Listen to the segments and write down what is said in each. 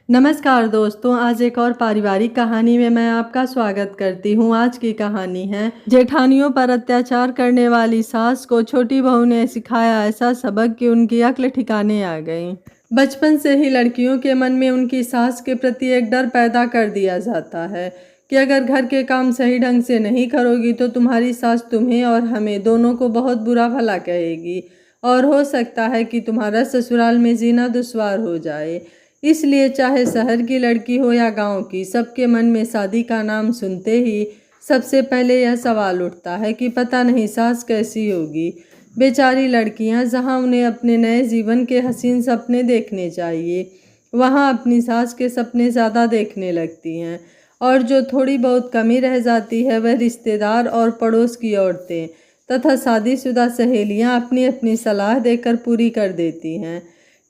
नमस्कार दोस्तों, आज एक और पारिवारिक कहानी में मैं आपका स्वागत करती हूँ। आज की कहानी है जेठानियों पर अत्याचार करने वाली सास को छोटी बहू ने सिखाया ऐसा सबक कि उनकी अक्ल ठिकाने आ गई। बचपन से ही लड़कियों के मन में उनकी सास के प्रति एक डर पैदा कर दिया जाता है कि अगर घर के काम सही ढंग से नहीं करोगी तो तुम्हारी सास तुम्हें और हमें दोनों को बहुत बुरा भला कहेगी और हो सकता है कि तुम्हारा ससुराल में जीना दुश्वार हो जाए। इसलिए चाहे शहर की लड़की हो या गांव की, सबके मन में शादी का नाम सुनते ही सबसे पहले यह सवाल उठता है कि पता नहीं सास कैसी होगी। बेचारी लड़कियां, जहां उन्हें अपने नए जीवन के हसीन सपने देखने चाहिए, वहां अपनी सास के सपने ज़्यादा देखने लगती हैं और जो थोड़ी बहुत कमी रह जाती है वह रिश्तेदार और पड़ोस की औरतें तथा शादीशुदा सहेलियां अपनी अपनी सलाह देकर पूरी कर देती हैं।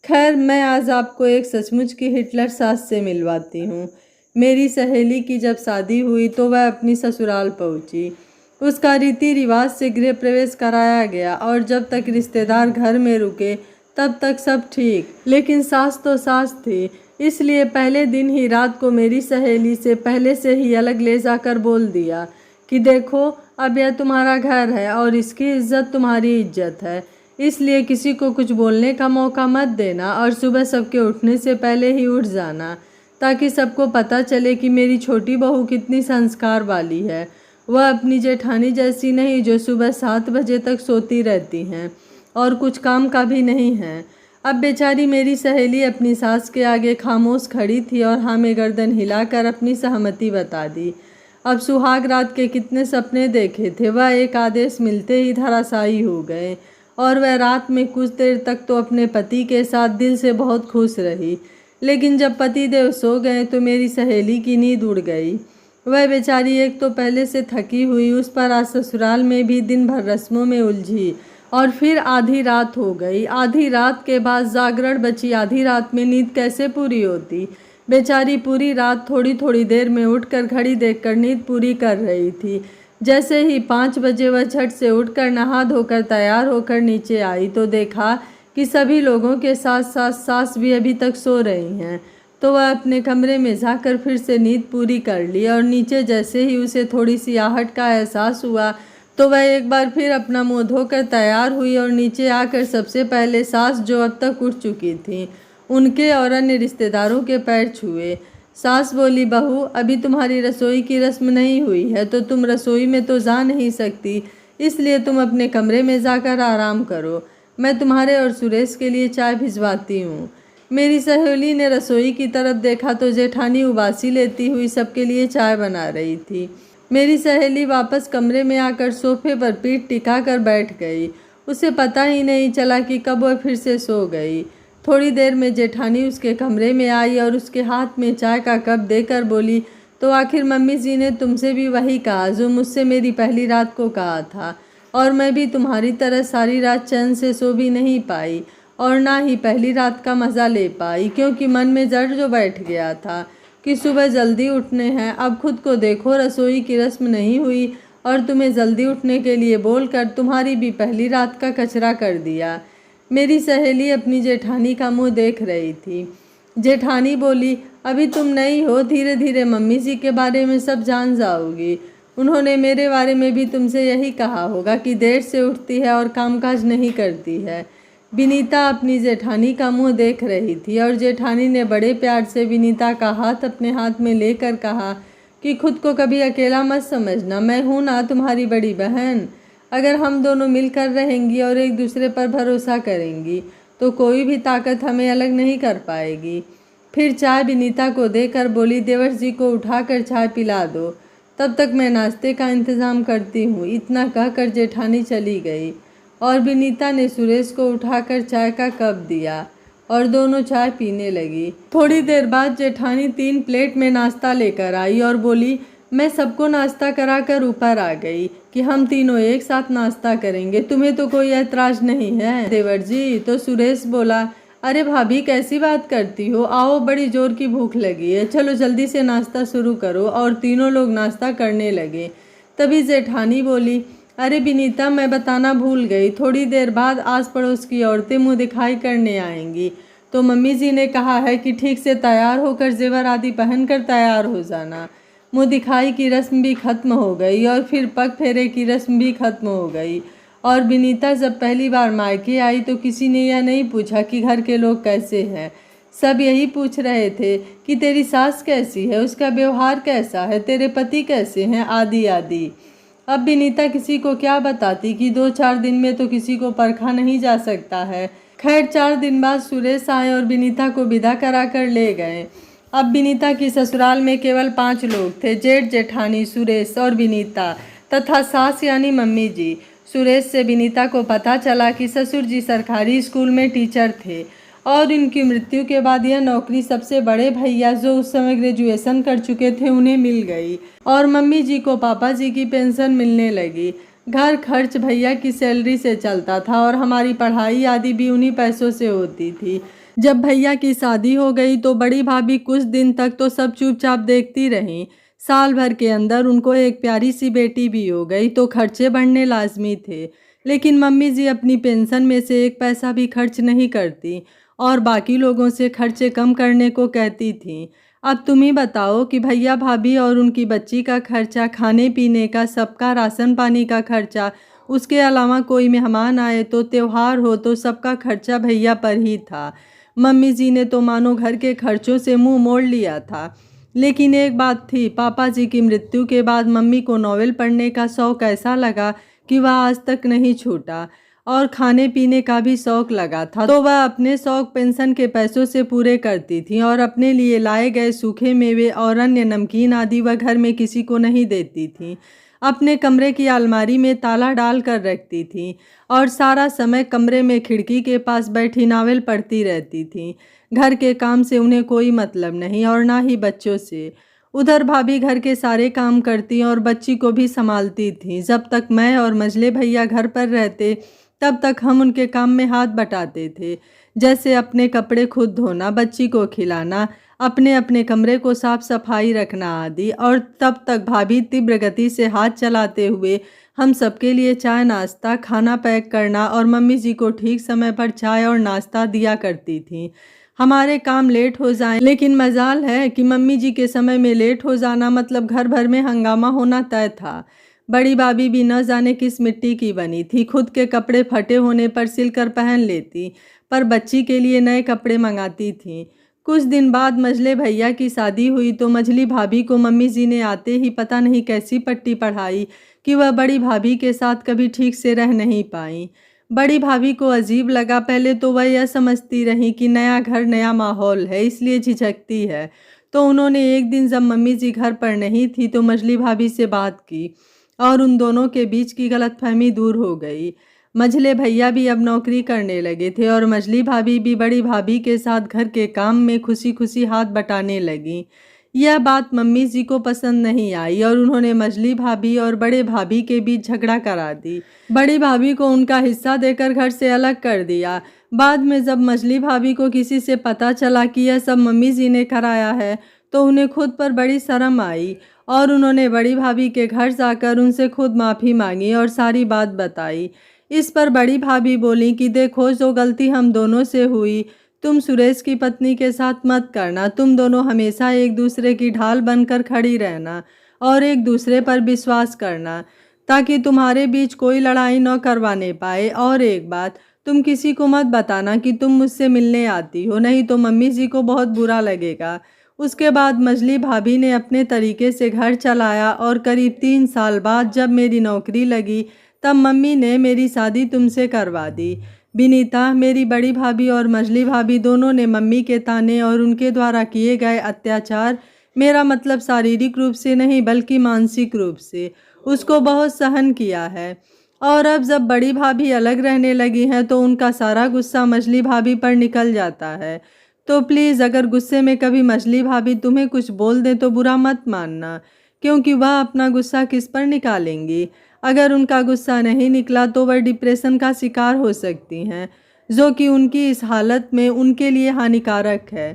खैर, मैं आज आपको एक सचमुच की हिटलर सास से मिलवाती हूँ। मेरी सहेली की जब शादी हुई तो वह अपनी ससुराल पहुँची। उसका रीति रिवाज से गृह प्रवेश कराया गया और जब तक रिश्तेदार घर में रुके तब तक सब ठीक, लेकिन सास तो सास थी। इसलिए पहले दिन ही रात को मेरी सहेली से पहले से ही अलग ले जाकर बोल दिया कि देखो, अब यह तुम्हारा घर है और इसकी इज्जत तुम्हारी इज्जत है, इसलिए किसी को कुछ बोलने का मौका मत देना और सुबह सबके उठने से पहले ही उठ जाना, ताकि सबको पता चले कि मेरी छोटी बहू कितनी संस्कार वाली है। वह अपनी जेठानी जैसी नहीं जो सुबह 7 बजे तक सोती रहती हैं और कुछ काम का भी नहीं है। अब बेचारी मेरी सहेली अपनी सास के आगे खामोश खड़ी थी और हाँ में गर्दन हिलाकर अपनी सहमति बता दी। अब सुहाग रात के कितने सपने देखे थे वह एक आदेश मिलते ही धराशायी हो गए और वह रात में कुछ देर तक तो अपने पति के साथ दिल से बहुत खुश रही, लेकिन जब पति देव सो गए तो मेरी सहेली की नींद उड़ गई। वह बेचारी एक तो पहले से थकी हुई, उस पर आज ससुराल में भी दिन भर रस्मों में उलझी और फिर आधी रात हो गई। आधी रात के बाद जागरण बची, आधी रात में नींद कैसे पूरी होती। बेचारी पूरी रात थोड़ी थोड़ी देर में उठकर घड़ी देखकर नींद पूरी कर रही थी। जैसे ही 5 बजे वह झट से उठकर नहा धोकर तैयार होकर नीचे आई तो देखा कि सभी लोगों के साथ साथ सास भी अभी तक सो रही हैं। तो वह अपने कमरे में जाकर फिर से नींद पूरी कर ली और नीचे जैसे ही उसे थोड़ी सी आहट का एहसास हुआ तो वह एक बार फिर अपना मुंह धोकर तैयार हुई और नीचे आकर सबसे पहले सास, जो अब तक उठ चुकी थी, उनके और अन्य रिश्तेदारों के पैर छुए। सास बोली, बहू, अभी तुम्हारी रसोई की रस्म नहीं हुई है तो तुम रसोई में तो जा नहीं सकती, इसलिए तुम अपने कमरे में जाकर आराम करो। मैं तुम्हारे और सुरेश के लिए चाय भिजवाती हूँ। मेरी सहेली ने रसोई की तरफ देखा तो जेठानी उबासी लेती हुई सबके लिए चाय बना रही थी। मेरी सहेली वापस कमरे में आकर सोफे पर पीठ टिकाकर बैठ गई। उसे पता ही नहीं चला कि कब वह फिर से सो गई। थोड़ी देर में जेठानी उसके कमरे में आई और उसके हाथ में चाय का कप देकर बोली, तो आखिर मम्मी जी ने तुमसे भी वही कहा जो मुझसे मेरी पहली रात को कहा था, और मैं भी तुम्हारी तरह सारी रात चैन से सो भी नहीं पाई और ना ही पहली रात का मज़ा ले पाई, क्योंकि मन में जड़ जो बैठ गया था कि सुबह जल्दी उठने हैं। अब खुद को देखो, रसोई की रस्म नहीं हुई और तुम्हें जल्दी उठने के लिए बोलकर तुम्हारी भी पहली रात का कचरा कर दिया। मेरी सहेली अपनी जेठानी का मुंह देख रही थी। जेठानी बोली, अभी तुम नई हो, धीरे धीरे मम्मी जी के बारे में सब जान जाओगी। उन्होंने मेरे बारे में भी तुमसे यही कहा होगा कि देर से उठती है और कामकाज नहीं करती है। विनीता अपनी जेठानी का मुंह देख रही थी और जेठानी ने बड़े प्यार से विनीता का हाथ अपने हाथ में लेकर कहा कि खुद को कभी अकेला मत समझना, मैं हूँ ना तुम्हारी बड़ी बहन। अगर हम दोनों मिलकर रहेंगी और एक दूसरे पर भरोसा करेंगी तो कोई भी ताकत हमें अलग नहीं कर पाएगी। फिर चाय विनीता को देकर बोली, देवर जी को उठाकर चाय पिला दो, तब तक मैं नाश्ते का इंतज़ाम करती हूँ। इतना कहकर जेठानी चली गई और विनीता ने सुरेश को उठाकर चाय का कप दिया और दोनों चाय पीने लगी। थोड़ी देर बाद जेठानी 3 प्लेट में नाश्ता लेकर आई और बोली, मैं सबको नाश्ता कराकर ऊपर आ गई कि हम तीनों एक साथ नाश्ता करेंगे, तुम्हें तो कोई ऐतराज नहीं है देवर जी। तो सुरेश बोला, अरे भाभी, कैसी बात करती हो, आओ, बड़ी जोर की भूख लगी है, चलो जल्दी से नाश्ता शुरू करो। और तीनों लोग नाश्ता करने लगे। तभी जेठानी बोली, अरे विनीता, मैं बताना भूल गई, थोड़ी देर बाद आस पड़ोस की औरतें मुँह दिखाई करने आएंगी, तो मम्मी जी ने कहा है कि ठीक से तैयार होकर जेवर आदि पहनकर तैयार हो जाना। मुँह दिखाई की रस्म भी खत्म हो गई और फिर पग फेरे की रस्म भी खत्म हो गई। और विनीता जब पहली बार मायके आई तो किसी ने यह नहीं पूछा कि घर के लोग कैसे हैं। सब यही पूछ रहे थे कि तेरी सास कैसी है, उसका व्यवहार कैसा है, तेरे पति कैसे हैं, आदि आदि। अब विनीता किसी को क्या बताती कि 2-4 दिन में तो किसी को परखा नहीं जा सकता है। खैर 4 दिन बाद सुरेश आए और विनीता को विदा करा कर ले गए। अब विनीता की ससुराल में केवल 5 लोग थे, जेठ जेठानी, सुरेश और विनीता तथा सास यानी मम्मी जी। सुरेश से विनीता को पता चला कि ससुर जी सरकारी स्कूल में टीचर थे और इनकी मृत्यु के बाद यह नौकरी सबसे बड़े भैया जो उस समय ग्रेजुएशन कर चुके थे उन्हें मिल गई और मम्मी जी को पापा जी की पेंशन मिलने लगी। घर खर्च भैया की सैलरी से चलता था और हमारी पढ़ाई आदि भी उन्हीं पैसों से होती थी। जब भैया की शादी हो गई तो बड़ी भाभी कुछ दिन तक तो सब चुपचाप देखती रहीं। साल भर के अंदर उनको एक प्यारी सी बेटी भी हो गई तो खर्चे बढ़ने लाजमी थे। लेकिन मम्मी जी अपनी पेंशन में से एक पैसा भी खर्च नहीं करती और बाकी लोगों से खर्चे कम करने को कहती थीं। अब तुम ही बताओ कि भैया भाभी और उनकी बच्ची का खर्चा, खाने पीने का, सबका राशन पानी का खर्चा, उसके अलावा कोई मेहमान आए तो त्योहार हो तो सबका खर्चा भैया पर ही था। मम्मी जी ने तो मानो घर के खर्चों से मुंह मोड़ लिया था। लेकिन एक बात थी, पापा जी की मृत्यु के बाद मम्मी को नॉवेल पढ़ने का शौक़ ऐसा लगा कि वह आज तक नहीं छूटा और खाने पीने का भी शौक़ लगा था तो वह अपने शौक़ पेंशन के पैसों से पूरे करती थी और अपने लिए लाए गए सूखे मेवे और अन्य नमकीन आदि वह घर में किसी को नहीं देती थी। अपने कमरे की अलमारी में ताला डाल कर रखती थी और सारा समय कमरे में खिड़की के पास बैठी नावल पढ़ती रहती थी। घर के काम से उन्हें कोई मतलब नहीं और ना ही बच्चों से। उधर भाभी घर के सारे काम करती और बच्ची को भी संभालती थी। जब तक मैं और मझले भैया घर पर रहते तब तक हम उनके काम में हाथ बटाते थे, जैसे अपने कपड़े खुद धोना, बच्ची को खिलाना, अपने अपने कमरे को साफ सफाई रखना आदि। और तब तक भाभी तीव्र गति से हाथ चलाते हुए हम सबके लिए चाय नाश्ता खाना पैक करना और मम्मी जी को ठीक समय पर चाय और नाश्ता दिया करती थी। हमारे काम लेट हो जाएं, लेकिन मजाल है कि मम्मी जी के समय में लेट हो जाना मतलब घर भर में हंगामा होना तय था। बड़ी भाभी भी न जाने किस मिट्टी की बनी थी, खुद के कपड़े फटे होने पर सिलकर पहन लेती, पर बच्ची के लिए नए कपड़े मंगाती थी। कुछ दिन बाद मझले भैया की शादी हुई तो मझली भाभी को मम्मी जी ने आते ही पता नहीं कैसी पट्टी पढ़ाई कि वह बड़ी भाभी के साथ कभी ठीक से रह नहीं पाई। बड़ी भाभी को अजीब लगा। पहले तो वह यह समझती रही कि नया घर नया माहौल है इसलिए झिझकती है। तो उन्होंने एक दिन जब मम्मी जी घर पर नहीं थी तो मझली भाभी से बात की और उन दोनों के बीच की गलतफहमी दूर हो गई। मझले भैया भी अब नौकरी करने लगे थे और मझली भाभी भी बड़ी भाभी के साथ घर के काम में खुशी खुशी हाथ बटाने लगी। यह बात मम्मी जी को पसंद नहीं आई और उन्होंने मझली भाभी और बड़े भाभी के बीच झगड़ा करा दी। बड़ी भाभी को उनका हिस्सा देकर घर से अलग कर दिया। बाद में जब मझली भाभी को किसी से पता चला कि यह सब मम्मी जी ने कराया है तो उन्हें खुद पर बड़ी शर्म आई और उन्होंने बड़ी भाभी के घर जाकर उनसे खुद माफ़ी मांगी और सारी बात बताई। इस पर बड़ी भाभी बोली कि देखो, जो गलती हम दोनों से हुई तुम सुरेश की पत्नी के साथ मत करना। तुम दोनों हमेशा एक दूसरे की ढाल बनकर खड़ी रहना और एक दूसरे पर विश्वास करना ताकि तुम्हारे बीच कोई लड़ाई न करवाने पाए। और एक बात, तुम किसी को मत बताना कि तुम मुझसे मिलने आती हो, नहीं तो मम्मी जी को बहुत बुरा लगेगा। उसके बाद मझली भाभी ने अपने तरीके से घर चलाया और करीब 3 साल बाद जब मेरी नौकरी लगी तब मम्मी ने मेरी शादी तुमसे करवा दी। विनीता, मेरी बड़ी भाभी और मझली भाभी दोनों ने मम्मी के ताने और उनके द्वारा किए गए अत्याचार, मेरा मतलब शारीरिक रूप से नहीं बल्कि मानसिक रूप से, उसको बहुत सहन किया है। और अब जब बड़ी भाभी अलग रहने लगी हैं तो उनका सारा गुस्सा मझली भाभी पर निकल जाता है। तो प्लीज़ अगर गुस्से में कभी मझली भाभी तुम्हें कुछ बोल दे तो बुरा मत मानना, क्योंकि वह अपना गुस्सा किस पर निकालेंगी। अगर उनका गुस्सा नहीं निकला तो वह डिप्रेशन का शिकार हो सकती हैं, जो कि उनकी इस हालत में उनके लिए हानिकारक है।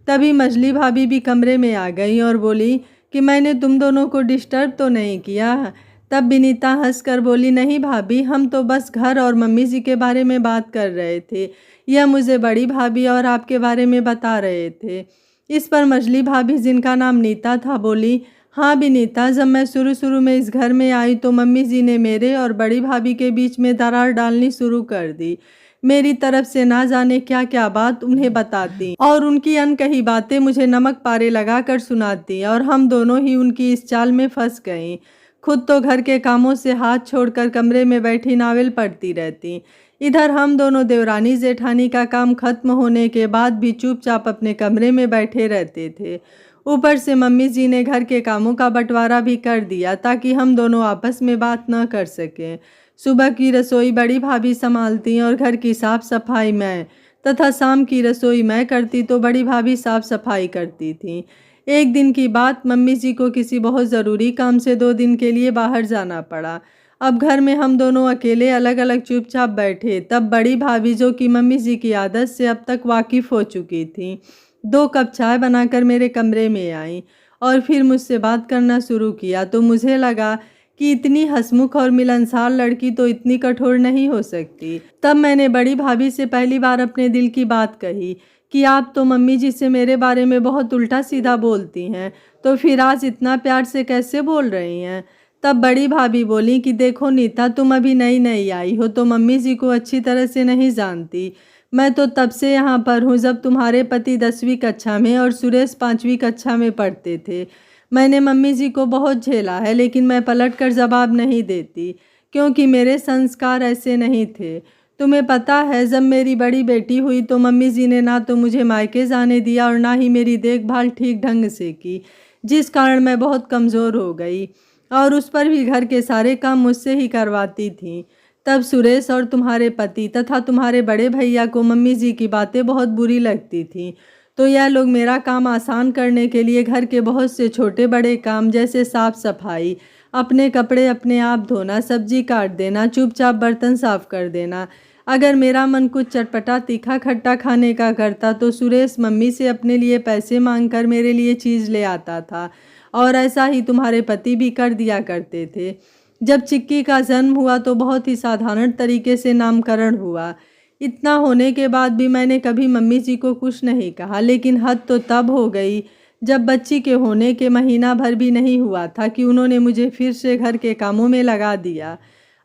तभी मझली भाभी भी कमरे में आ गई और बोली कि मैंने तुम दोनों को डिस्टर्ब तो नहीं किया। तब विनीता हंसकर बोली, नहीं भाभी, हम तो बस घर और मम्मी जी के बारे में बात कर रहे थे। यह मुझे बड़ी भाभी और आपके बारे में बता रहे थे। इस पर मझली भाभी, जिनका नाम नीता था, बोली, हाँ विनीता, जब मैं शुरू में इस घर में आई तो मम्मी जी ने मेरे और बड़ी भाभी के बीच में दरार डालनी शुरू कर दी। मेरी तरफ से ना जाने क्या क्या बात उन्हें बताती और उनकी अनकही बातें मुझे नमक पारे लगा कर सुनाती और हम दोनों ही उनकी इस चाल में फंस गईं। खुद तो घर के कामों से हाथ छोड़कर कमरे में बैठी नावल पढ़ती रहती। इधर हम दोनों देवरानी जेठानी का काम खत्म होने के बाद भी चुपचाप अपने कमरे में बैठे रहते थे। ऊपर से मम्मी जी ने घर के कामों का बंटवारा भी कर दिया ताकि हम दोनों आपस में बात न कर सकें। सुबह की रसोई बड़ी भाभी संभालती और घर की साफ सफाई मैं, तथा शाम की रसोई मैं करती तो बड़ी भाभी साफ सफाई करती थी। एक दिन की बात, मम्मी जी को किसी बहुत ज़रूरी काम से 2 दिन के लिए बाहर जाना पड़ा। अब घर में हम दोनों अकेले अलग अलग चुपचाप बैठे। तब बड़ी भाभी, जो कि मम्मी जी की आदत से अब तक वाकिफ़ हो चुकी थी, 2 कप चाय बनाकर मेरे कमरे में आई और फिर मुझसे बात करना शुरू किया। तो मुझे लगा कि इतनी हंसमुख और मिलनसार लड़की तो इतनी कठोर नहीं हो सकती। तब मैंने बड़ी भाभी से पहली बार अपने दिल की बात कही कि आप तो मम्मी जी से मेरे बारे में बहुत उल्टा सीधा बोलती हैं, तो फिर आज इतना प्यार से कैसे बोल रही हैं। तब बड़ी भाभी बोली कि देखो नीता, तुम अभी नई नई आई हो तो मम्मी जी को अच्छी तरह से नहीं जानती। मैं तो तब से यहाँ पर हूँ जब तुम्हारे पति 10वीं कक्षा में और सुरेश 5वीं कक्षा में पढ़ते थे। मैंने मम्मी जी को बहुत झेला है, लेकिन मैं पलट कर जवाब नहीं देती क्योंकि मेरे संस्कार ऐसे नहीं थे। तुम्हें पता है, जब मेरी बड़ी बेटी हुई तो मम्मी जी ने ना तो मुझे मायके जाने दिया और ना ही मेरी देखभाल ठीक ढंग से की, जिस कारण मैं बहुत कमज़ोर हो गई और उस पर भी घर के सारे काम मुझसे ही करवाती थी। तब सुरेश और तुम्हारे पति तथा तुम्हारे बड़े भैया को मम्मी जी की बातें बहुत बुरी लगती थी, तो यह लोग मेरा काम आसान करने के लिए घर के बहुत से छोटे बड़े काम, जैसे साफ सफाई, अपने कपड़े अपने आप धोना, सब्जी काट देना, चुपचाप बर्तन साफ कर देना। अगर मेरा मन कुछ चटपटा तीखा खट्टा खाने का करता तो सुरेश मम्मी से अपने लिए पैसे मांगकर मेरे लिए चीज़ ले आता था और ऐसा ही तुम्हारे पति भी कर दिया करते थे। जब चिक्की का जन्म हुआ तो बहुत ही साधारण तरीके से नामकरण हुआ। इतना होने के बाद भी मैंने कभी मम्मी जी को कुछ नहीं कहा, लेकिन हद तो तब हो गई जब बच्ची के होने के महीना भर भी नहीं हुआ था कि उन्होंने मुझे फिर से घर के कामों में लगा दिया।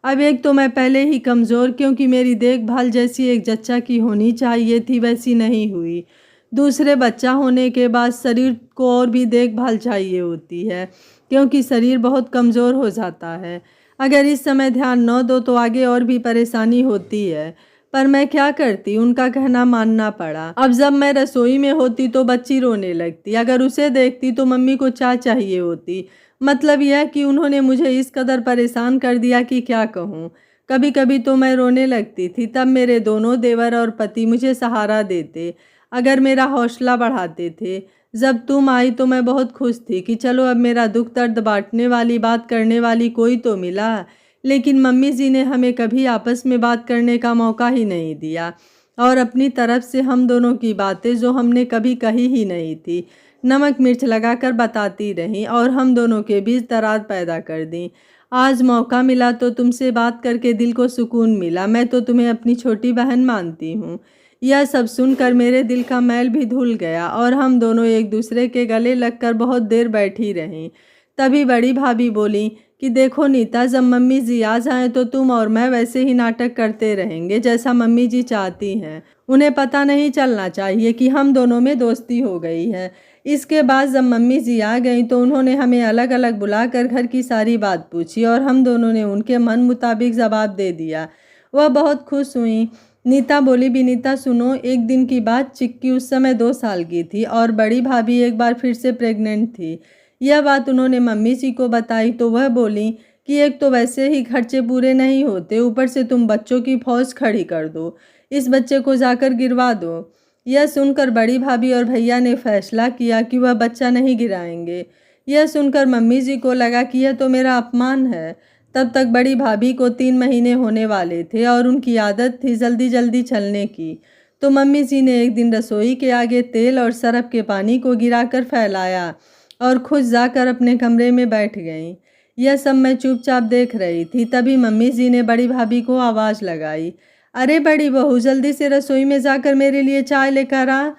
अब एक तो मैं पहले ही कमज़ोर, क्योंकि मेरी देखभाल जैसी एक जच्चा की होनी चाहिए थी वैसी नहीं हुई। दूसरे बच्चा होने के बाद शरीर को और भी देखभाल चाहिए होती है, क्योंकि शरीर बहुत कमज़ोर हो जाता है। अगर इस समय ध्यान न दो तो आगे और भी परेशानी होती है। पर मैं क्या करती, उनका कहना मानना पड़ा। अब जब मैं रसोई में होती तो बच्ची रोने लगती, अगर उसे देखती तो मम्मी को चाय चाहिए होती। मतलब यह कि उन्होंने मुझे इस कदर परेशान कर दिया कि क्या कहूँ। कभी कभी तो मैं रोने लगती थी, तब मेरे दोनों देवर और पति मुझे सहारा देते, अगर मेरा हौसला बढ़ाते थे। जब तुम आई तो मैं बहुत खुश थी कि चलो अब मेरा दुख दर्द बांटने वाली, बात करने वाली कोई तो मिला। लेकिन मम्मी जी ने हमें कभी आपस में बात करने का मौका ही नहीं दिया और अपनी तरफ से हम दोनों की बातें, जो हमने कभी कही ही नहीं थी, नमक मिर्च लगाकर बताती रहीं और हम दोनों के बीच दरार पैदा कर दी। आज मौका मिला तो तुमसे बात करके दिल को सुकून मिला। मैं तो तुम्हें अपनी छोटी बहन मानती हूँ। यह सब सुनकर मेरे दिल का मैल भी धुल गया और हम दोनों एक दूसरे के गले लगकर बहुत देर बैठी रहीं। तभी बड़ी भाभी बोली कि देखो नीता, जब मम्मी जी आ जाएं तो तुम और मैं वैसे ही नाटक करते रहेंगे जैसा मम्मी जी चाहती हैं। उन्हें पता नहीं चलना चाहिए कि हम दोनों में दोस्ती हो गई है। इसके बाद जब मम्मी जी आ गईं तो उन्होंने हमें अलग अलग बुलाकर घर की सारी बात पूछी और हम दोनों ने उनके मन मुताबिक जवाब दे दिया। वह बहुत खुश हुई। नीता बोली, विनीता सुनो, एक दिन की बात, चिक्की उस समय 2 साल की थी और बड़ी भाभी एक बार फिर से प्रेग्नेंट थी। यह बात उन्होंने मम्मी जी को बताई तो वह बोली कि एक तो वैसे ही खर्चे पूरे नहीं होते, ऊपर से तुम बच्चों की फौज खड़ी कर दो, इस बच्चे को जाकर गिरवा दो। यह सुनकर बड़ी भाभी और भैया ने फैसला किया कि वह बच्चा नहीं गिराएंगे। यह सुनकर मम्मी जी को लगा कि यह तो मेरा अपमान है। तब तक बड़ी भाभी को 3 महीने होने वाले थे और उनकी आदत थी जल्दी जल्दी चलने की। तो मम्मी जी ने एक दिन रसोई के आगे तेल और सरफ के पानी को गिराकर फैलाया और खुद जाकर अपने कमरे में बैठ गईं। यह सब मैं चुपचाप देख रही थी। तभी मम्मी जी ने बड़ी भाभी को आवाज़ लगाई, अरे बड़ी बहू, जल्दी से रसोई में जाकर मेरे लिए चाय लेकर आ।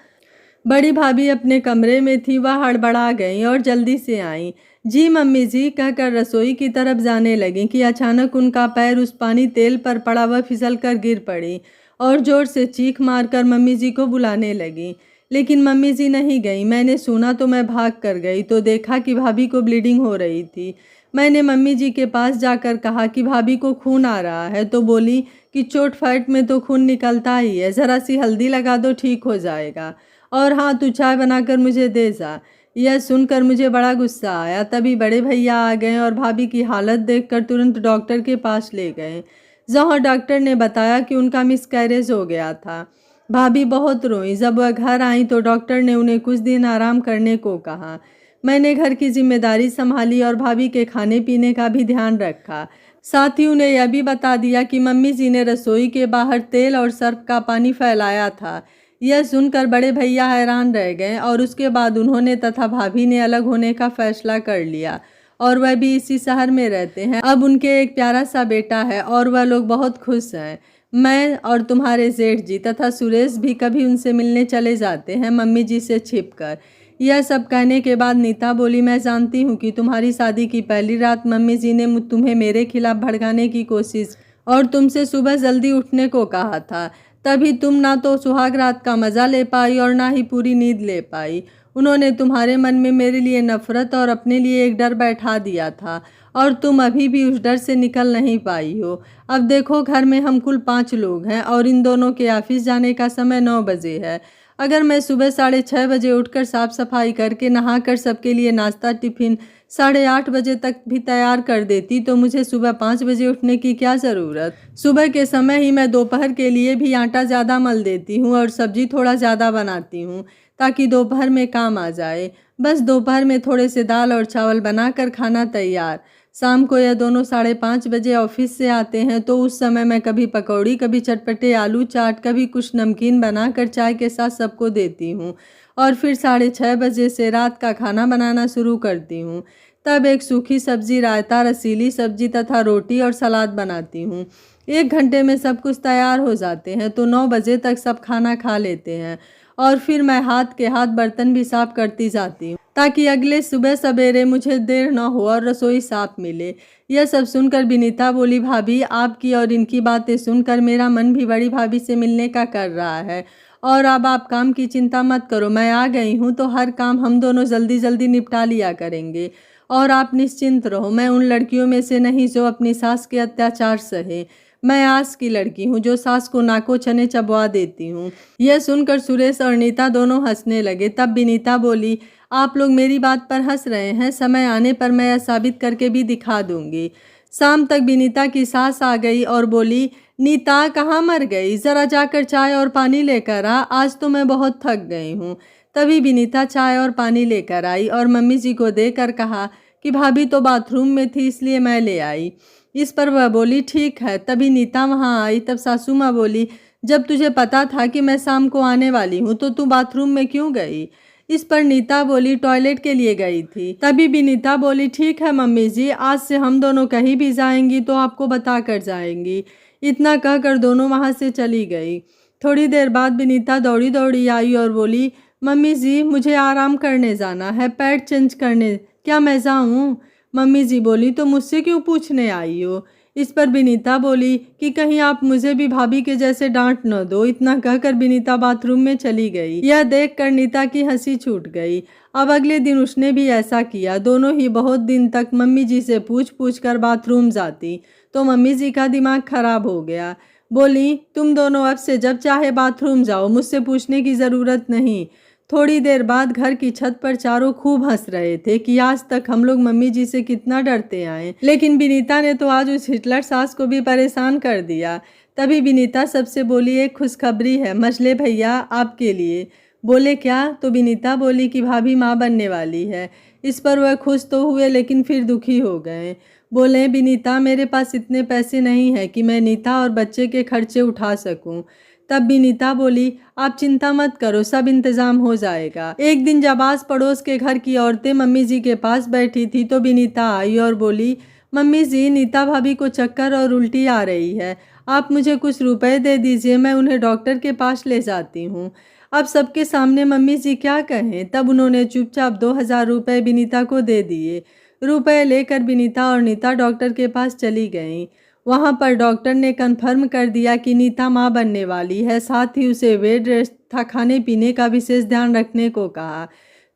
बड़ी भाभी अपने कमरे में थी, वह हड़बड़ा गईं और जल्दी से आईं। जी मम्मी जी कहकर रसोई की तरफ जाने लगीं कि अचानक उनका पैर उस पानी तेल पर पड़ा, वह फिसल कर गिर पड़ी और जोर से चीख मारकर मम्मी जी को बुलाने लगीं। लेकिन मम्मी जी नहीं गईं। मैंने सुना तो मैं भाग कर गई तो देखा कि भाभी को ब्लीडिंग हो रही थी। मैंने मम्मी जी के पास जाकर कहा कि भाभी को खून आ रहा है, तो बोली कि चोट फाइट में तो खून निकलता ही है, ज़रा सी हल्दी लगा दो, ठीक हो जाएगा। और हाँ, तू चाय बनाकर मुझे दे जा। यह सुनकर मुझे बड़ा गुस्सा आया। तभी बड़े भैया आ गए और भाभी की हालत देखकर तुरंत डॉक्टर के पास ले गए, जहाँ डॉक्टर ने बताया कि उनका मिसकैरेज हो गया था। भाभी बहुत रोई। जब वह घर आई तो डॉक्टर ने उन्हें कुछ दिन आराम करने को कहा। मैंने घर की जिम्मेदारी संभाली और भाभी के खाने पीने का भी ध्यान रखा। साथ ही उन्हें यह भी बता दिया कि मम्मी जी ने रसोई के बाहर तेल और सर्फ का पानी फैलाया था। यह सुनकर बड़े भैया हैरान रह गए और उसके बाद उन्होंने तथा भाभी ने अलग होने का फैसला कर लिया और वह भी इसी शहर में रहते हैं। अब उनके एक प्यारा सा बेटा है और वह लोग बहुत खुश हैं। मैं और तुम्हारे जेठ जी तथा सुरेश भी कभी उनसे मिलने चले जाते हैं, मम्मी जी से छिपकर। यह सब कहने के बाद नीता बोली, मैं जानती हूँ कि तुम्हारी शादी की पहली रात मम्मी जी ने तुम्हें मेरे खिलाफ भड़काने की कोशिश और तुमसे सुबह जल्दी उठने को कहा था। तभी तुम ना तो सुहाग रात का मज़ा ले पाई और ना ही पूरी नींद ले पाई। उन्होंने तुम्हारे मन में मेरे लिए नफरत और अपने लिए एक डर बैठा दिया था और तुम अभी भी उस डर से निकल नहीं पाई हो। अब देखो, घर में हम कुल 5 लोग हैं और इन दोनों के ऑफिस जाने का समय 9 बजे है। अगर मैं सुबह 6:30 बजे उठकर साफ सफाई करके नहाकर सबके लिए नाश्ता टिफिन 8:30 बजे तक भी तैयार कर देती तो मुझे सुबह 5 बजे उठने की क्या ज़रूरत। सुबह के समय ही मैं दोपहर के लिए भी आटा ज़्यादा मल देती हूँ और सब्जी थोड़ा ज़्यादा बनाती हूँ ताकि दोपहर में काम आ जाए। बस दोपहर में थोड़े से दाल और चावल बनाकर खाना तैयार। शाम को यह दोनों 5:30 बजे ऑफिस से आते हैं तो उस समय मैं कभी पकौड़ी, कभी चटपटे आलू चाट, कभी कुछ नमकीन बनाकर चाय के साथ सबको देती हूँ और फिर 6:30 बजे से रात का खाना बनाना शुरू करती हूँ। तब एक सूखी सब्जी, रायता, रसीली सब्जी तथा रोटी और सलाद बनाती हूँ। 1 घंटे में सब कुछ तैयार हो जाते हैं तो 9 बजे तक सब खाना खा लेते हैं और फिर मैं हाथ के हाथ बर्तन भी साफ करती जाती हूँ ताकि अगले सुबह सवेरे मुझे देर न हो और रसोई साफ मिले। यह सब सुनकर विनीता बोली, भाभी, आपकी और इनकी बातें सुनकर मेरा मन भी बड़ी भाभी से मिलने का कर रहा है और अब आप काम की चिंता मत करो, मैं आ गई हूँ तो हर काम हम दोनों जल्दी जल्दी निपटा लिया करेंगे और आप निश्चिंत रहो। मैं उन लड़कियों में से नहीं जो अपनी सास के अत्याचार सहे। मैं आस की लड़की हूँ जो सास को नाको चने चबवा देती हूँ। यह सुनकर सुरेश और नीता दोनों हंसने लगे। तब विनीता बोली, आप लोग मेरी बात पर हंस रहे हैं, समय आने पर मैं यह साबित करके भी दिखा दूंगी। शाम तक विनीता की सास आ गई और बोली, नीता कहाँ मर गई, ज़रा जाकर चाय और पानी लेकर आ, आज तो मैं बहुत थक गई हूँ। तभी विनीता चाय और पानी लेकर आई और मम्मी जी को देकर कहा कि भाभी तो बाथरूम में थी इसलिए मैं ले आई। इस पर वह बोली, ठीक है। तभी नीता वहाँ आई। तब सासू माँ बोली, जब तुझे पता था कि मैं शाम को आने वाली हूँ तो तू बाथरूम में क्यों गई। इस पर नीता बोली, टॉयलेट के लिए गई थी। तभी भी नीता बोली, ठीक है मम्मी जी, आज से हम दोनों कहीं भी जाएंगी तो आपको बता कर जाएंगी। इतना कहकर दोनों वहाँ से चली गई। थोड़ी देर बाद विनीता दौड़ी दौड़ी आई और बोली, मम्मी जी, मुझे आराम करने जाना है, पैड चेंज करने, क्या मैं जाऊँ। मम्मी जी बोली, तो मुझसे क्यों पूछने आई हो। इस पर विनीता बोली कि कहीं आप मुझे भी भाभी के जैसे डांट न दो। इतना कहकर विनीता बाथरूम में चली गई। यह देखकर नीता की हंसी छूट गई। अब अगले दिन उसने भी ऐसा किया। दोनों ही बहुत दिन तक मम्मी जी से पूछ पूछ कर बाथरूम जाती तो मम्मी जी का दिमाग खराब हो गया। बोली, तुम दोनों अब से जब चाहे बाथरूम जाओ, मुझसे पूछने की ज़रूरत नहीं। थोड़ी देर बाद घर की छत पर चारों खूब हंस रहे थे कि आज तक हम लोग मम्मी जी से कितना डरते आए, लेकिन विनीता ने तो आज उस हिटलर सास को भी परेशान कर दिया। तभी विनीता सबसे बोली, एक खुशखबरी है मझले भैया आपके लिए। बोले, क्या। तो विनीता बोली कि भाभी माँ बनने वाली है। इस पर वह खुश तो हुए लेकिन फिर दुखी हो गए। बोले, विनीता, मेरे पास इतने पैसे नहीं है कि मैं नीता और बच्चे के खर्चे उठा सकूं। तब विनीता बोली, आप चिंता मत करो, सब इंतजाम हो जाएगा। एक दिन जब आस पड़ोस के घर की औरतें मम्मी जी के पास बैठी थी तो विनीता आई और बोली, मम्मी जी, नीता भाभी को चक्कर और उल्टी आ रही है, आप मुझे कुछ रुपए दे दीजिए, मैं उन्हें डॉक्टर के पास ले जाती हूँ। अब सबके सामने मम्मी जी क्या कहें, तब उन्होंने चुपचाप 2000 रुपये विनीता को दे दिए। रुपए लेकर विनीता और नीता डॉक्टर के पास चली गईं। वहां पर डॉक्टर ने कन्फर्म कर दिया कि नीता मां बनने वाली है, साथ ही उसे बेड रेस्ट तथा खाने पीने का विशेष ध्यान रखने को कहा।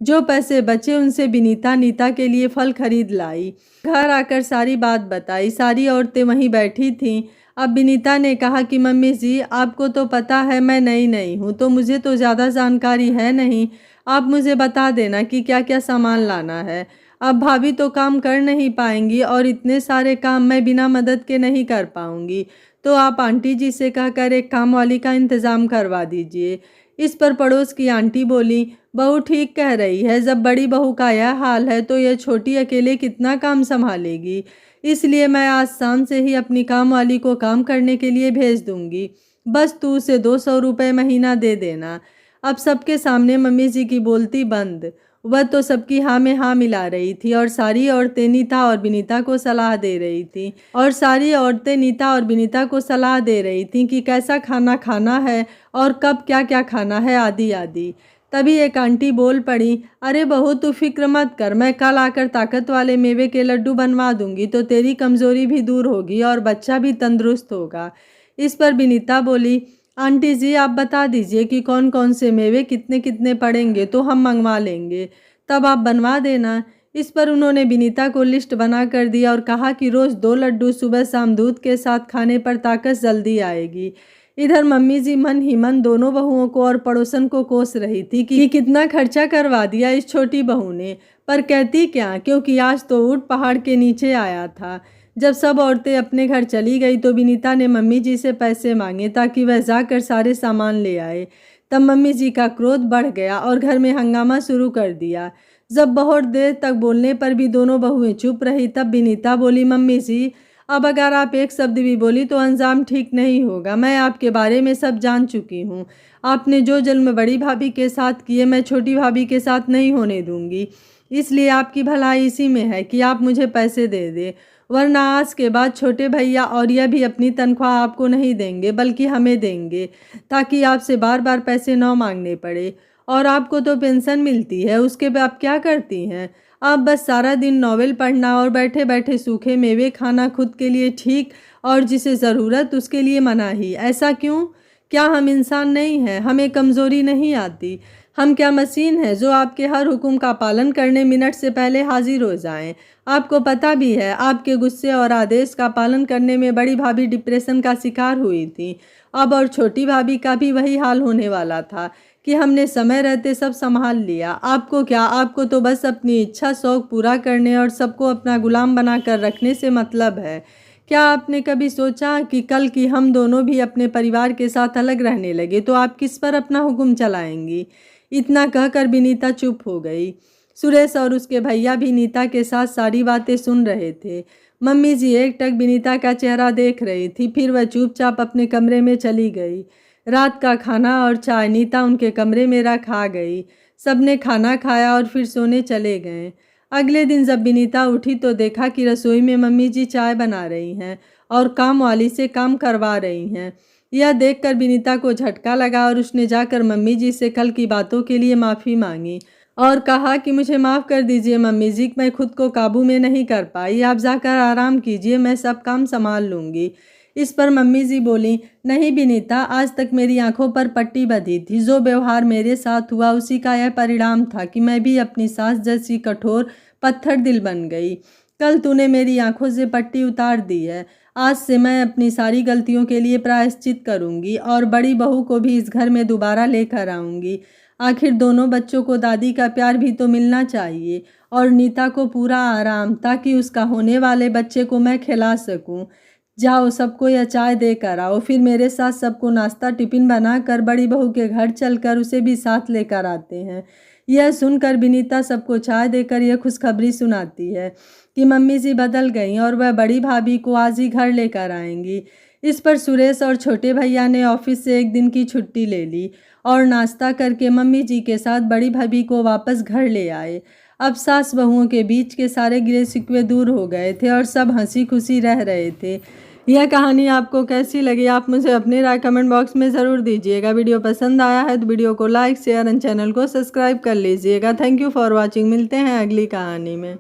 जो पैसे बचे उनसे विनीता नीता के लिए फल खरीद लाई। घर आकर सारी बात बताई। सारी औरतें वहीं बैठी थीं। अब विनीता ने कहा कि मम्मी जी, आपको तो पता है मैं नई हूँ, तो मुझे तो ज़्यादा जानकारी है नहीं, आप मुझे बता देना कि क्या क्या सामान लाना है। अब भाभी तो काम कर नहीं पाएंगी और इतने सारे काम मैं बिना मदद के नहीं कर पाऊंगी, तो आप आंटी जी से कहकर एक काम वाली का इंतज़ाम करवा दीजिए। इस पर पड़ोस की आंटी बोली, बहू ठीक कह रही है, जब बड़ी बहू का यह हाल है तो यह छोटी अकेले कितना काम संभालेगी, इसलिए मैं आज शाम से ही अपनी काम वाली को काम करने के लिए भेज दूंगी। बस तू उसे 200 रुपये महीना दे देना। अब सबके सामने मम्मी जी की बोलती बंद। वह तो सबकी हाँ में हाँ मिला रही थी और सारी औरतें नीता और विनीता को सलाह दे रही थी कि कैसा खाना खाना है और कब क्या क्या खाना है, आदि आदि। तभी एक आंटी बोल पड़ी, अरे बहू, तू फिक्र मत कर, मैं कल आकर ताकत वाले मेवे के लड्डू बनवा दूंगी, तो तेरी कमजोरी भी दूर होगी और बच्चा भी तंदुरुस्त होगा। इस पर विनीता बोली, आंटी जी, आप बता दीजिए कि कौन कौन से मेवे कितने कितने पड़ेंगे, तो हम मंगवा लेंगे, तब आप बनवा देना। इस पर उन्होंने विनीता को लिस्ट बना कर दिया और कहा कि रोज़ 2 लड्डू सुबह शाम दूध के साथ खाने पर ताकत जल्दी आएगी। इधर मम्मी जी मन ही मन दोनों बहुओं को और पड़ोसन को कोस रही थी कि कितना खर्चा करवा दिया इस छोटी बहू ने, पर कहती क्या, क्योंकि आज तो ऊंट पहाड़ के नीचे आया था। जब सब औरतें अपने घर चली गई तो विनीता ने मम्मी जी से पैसे मांगे ताकि वह जाकर सारे सामान ले आए। तब मम्मी जी का क्रोध बढ़ गया और घर में हंगामा शुरू कर दिया। जब बहुत देर तक बोलने पर भी दोनों बहुएं चुप रही, तब विनीता बोली, मम्मी जी, अब अगर आप एक शब्द भी बोली तो अंजाम ठीक नहीं होगा। मैं आपके बारे में सब जान चुकी हूँ। आपने जो जुल्म बड़ी भाभी के साथ किए, मैं छोटी भाभी के साथ नहीं होने दूंगी। इसलिए आपकी भलाई इसी में है कि आप मुझे पैसे दे दे, वरना आज के बाद छोटे भैया और यह भी अपनी तनख्वाह आपको नहीं देंगे बल्कि हमें देंगे, ताकि आपसे बार बार पैसे न मांगने पड़े। और आपको तो पेंशन मिलती है, उसके बाद आप क्या करती हैं? आप बस सारा दिन नॉवेल पढ़ना और बैठे बैठे सूखे मेवे खाना खुद के लिए ठीक और जिसे ज़रूरत उसके लिए मनाही। ऐसा क्यों? क्या हम इंसान नहीं हैं? हमें कमज़ोरी नहीं आती? हम क्या मशीन हैं जो आपके हर हुक्म का पालन करने मिनट से पहले हाजिर हो जाएं? आपको पता भी है, आपके गुस्से और आदेश का पालन करने में बड़ी भाभी डिप्रेशन का शिकार हुई थी। अब और छोटी भाभी का भी वही हाल होने वाला था कि हमने समय रहते सब संभाल लिया। आपको क्या, आपको तो बस अपनी इच्छा शौक पूरा करने और सबको अपना गुलाम बनाकर रखने से मतलब है। क्या आपने कभी सोचा कि कल की हम दोनों भी अपने परिवार के साथ अलग रहने लगे तो आप किस पर अपना हुक्म चलाएंगी? इतना कहकर विनीता चुप हो गई। सुरेश और उसके भैया भी नीता के साथ सारी बातें सुन रहे थे। मम्मी जी एकटक विनीता का चेहरा देख रही थी, फिर वह चुपचाप अपने कमरे में चली गई। रात का खाना और चाय नीता उनके कमरे में रख आ गई। सबने खाना खाया और फिर सोने चले गए। अगले दिन जब विनीता उठी तो देखा कि रसोई में मम्मी जी चाय बना रही हैं और काम वाली से काम करवा रही हैं। यह देखकर विनीता को झटका लगा और उसने जाकर मम्मी जी से कल की बातों के लिए माफ़ी मांगी और कहा कि मुझे माफ़ कर दीजिए मम्मी जी, मैं खुद को काबू में नहीं कर पाई, आप जाकर आराम कीजिए, मैं सब काम संभाल लूँगी। इस पर मम्मी जी बोली, नहीं विनीता, आज तक मेरी आंखों पर पट्टी बंधी थी। जो व्यवहार मेरे साथ हुआ उसी का यह परिणाम था कि मैं भी अपनी सास जैसी कठोर पत्थर दिल बन गई। कल तूने मेरी आंखों से पट्टी उतार दी है। आज से मैं अपनी सारी गलतियों के लिए प्रायश्चित करूंगी और बड़ी बहू को भी इस घर में दोबारा लेकर आऊंगी। आखिर दोनों बच्चों को दादी का प्यार भी तो मिलना चाहिए और नीता को पूरा आराम, ताकि उसका होने वाले बच्चे को मैं खिला सकूं। जाओ, सबको यह चाय देकर आओ, फिर मेरे साथ सबको नाश्ता टिफिन बनाकर बड़ी बहू के घर चलकर उसे भी साथ लेकर आते हैं। यह सुनकर विनीता सबको चाय देकर यह खुशखबरी सुनाती है कि मम्मी जी बदल गई और वह बड़ी भाभी को आज ही घर लेकर आएंगी। इस पर सुरेश और छोटे भैया ने ऑफिस से एक दिन की छुट्टी ले ली और नाश्ता करके मम्मी जी के साथ बड़ी भाभी को वापस घर ले आए। अब सास बहुओं के बीच के सारे गिले शिकवे दूर हो गए थे और सब हंसी खुशी रह रहे थे। यह कहानी आपको कैसी लगी आप मुझे अपनी राय कमेंट बॉक्स में ज़रूर दीजिएगा। वीडियो पसंद आया है तो वीडियो को लाइक शेयर एंड चैनल को सब्सक्राइब कर लीजिएगा। Thank you for watching. मिलते हैं अगली कहानी में।